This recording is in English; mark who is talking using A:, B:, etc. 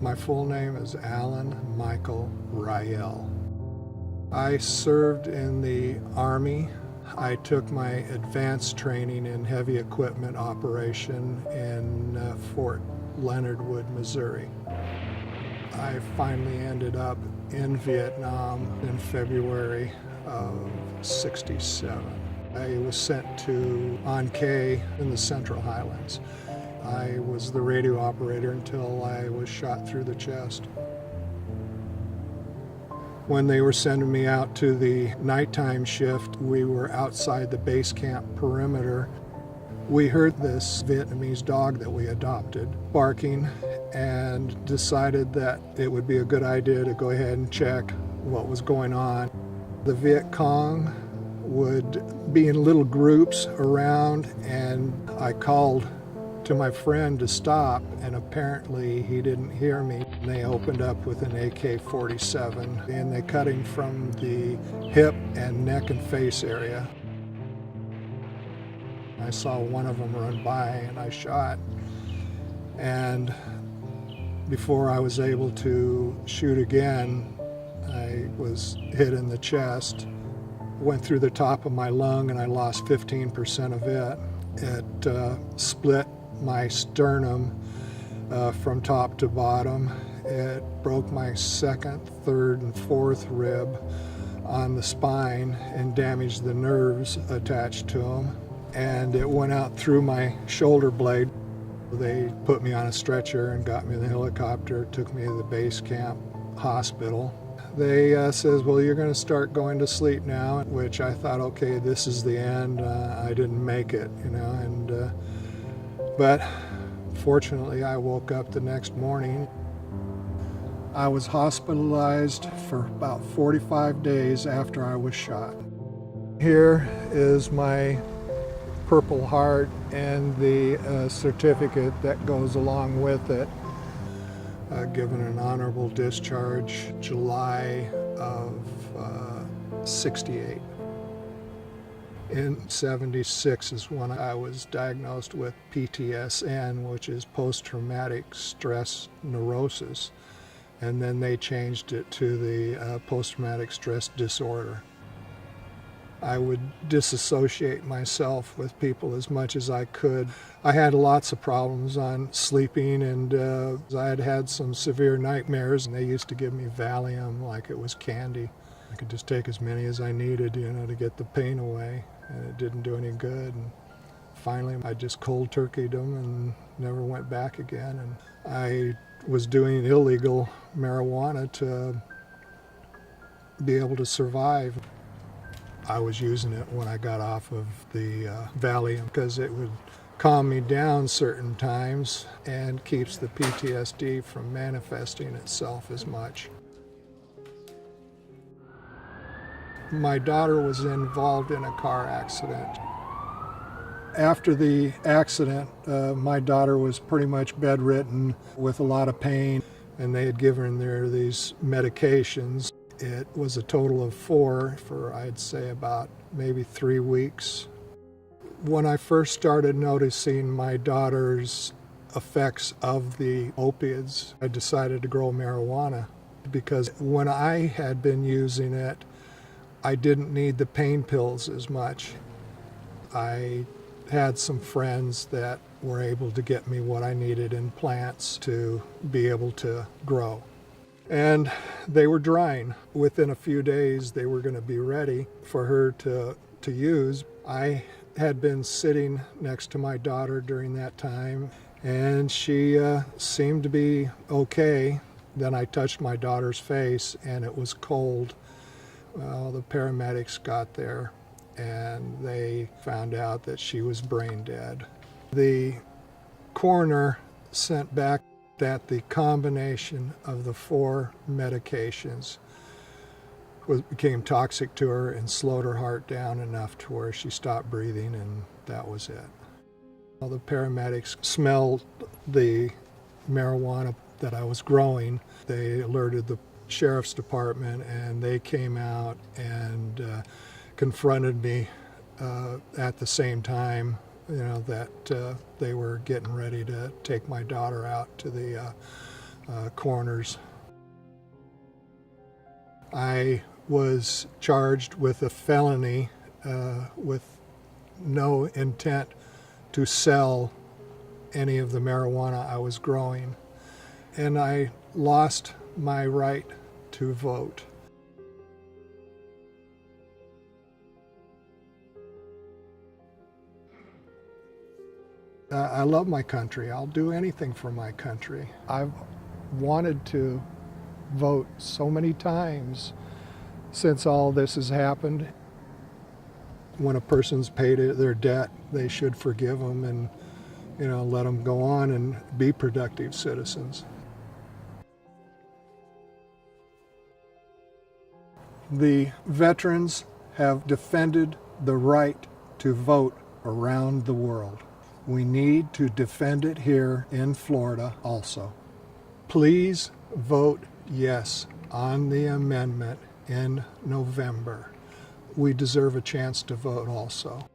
A: My full name is Alan Michael Rhyelle. I served in the Army. I took my advanced training in heavy equipment operation in Fort Leonard Wood, Missouri. I finally ended up in Vietnam in February of '67. I was sent to An Khê in the Central Highlands. I was the radio operator until I was shot through the chest. When they were sending me out to the nighttime shift, we were outside the base camp perimeter. We heard this Vietnamese dog that we adopted barking and decided that it would be a good idea to go ahead and check what was going on. The Viet Cong would be in little groups around, and I called to my friend to stop, and apparently he didn't hear me. They opened up with an AK-47 and they cut him from the hip and neck and face area. I saw one of them run by and I shot, and before I was able to shoot again, I was hit in the chest, went through the top of my lung, and I lost 15% of it. It split my sternum from top to bottom. It broke my second, third, and fourth rib on the spine and damaged the nerves attached to them. And it went out through my shoulder blade. They put me on a stretcher and got me in the helicopter, took me to the base camp hospital. They says, well, you're going to start going to sleep now, which I thought, okay, this is the end. I didn't make it, but fortunately I woke up the next morning. I was hospitalized for about 45 days after I was shot. Here is my Purple Heart and the certificate that goes along with it. Given an honorable discharge July of '68. In '76 is when I was diagnosed with PTSN, which is post-traumatic stress neurosis, and then they changed it to the post-traumatic stress disorder. I would disassociate myself with people as much as I could. I had lots of problems on sleeping, and I had had some severe nightmares, and they used to give me Valium like it was candy. I could just take as many as I needed, to get the pain away, and it didn't do any good. And finally, I just cold turkeyed them and never went back again. And I was doing illegal marijuana to be able to survive. I was using it when I got off of the Valium because it would calm me down certain times and keeps the PTSD from manifesting itself as much. My daughter was involved in a car accident. After the accident, my daughter was pretty much bedridden with a lot of pain, and they had given her these medications. It was a total of 4 for, I'd say, about maybe 3 weeks. When I first started noticing my daughter's effects of the opiates, I decided to grow marijuana because when I had been using it, I didn't need the pain pills as much. I had some friends that were able to get me what I needed in plants to be able to grow. And they were drying. Within a few days, they were going to be ready for her to use. I had been sitting next to my daughter during that time, and she seemed to be okay. Then I touched my daughter's face, and it was cold. Well, the paramedics got there, and they found out that she was brain dead. The coroner sent back that the combination of the 4 medications became toxic to her and slowed her heart down enough to where she stopped breathing, and that was it. Well, the paramedics smelled the marijuana that I was growing. They alerted the sheriff's department, and they came out and confronted me at the same time that they were getting ready to take my daughter out to the corners. I was charged with a felony with no intent to sell any of the marijuana I was growing, and I lost my right to vote. I love my country. I'll do anything for my country. I've wanted to vote so many times since all this has happened. When a person's paid their debt, they should forgive them and, let them go on and be productive citizens. The veterans have defended the right to vote around the world. We need to defend it here in Florida also. Please vote yes on the amendment in November. We deserve a chance to vote also.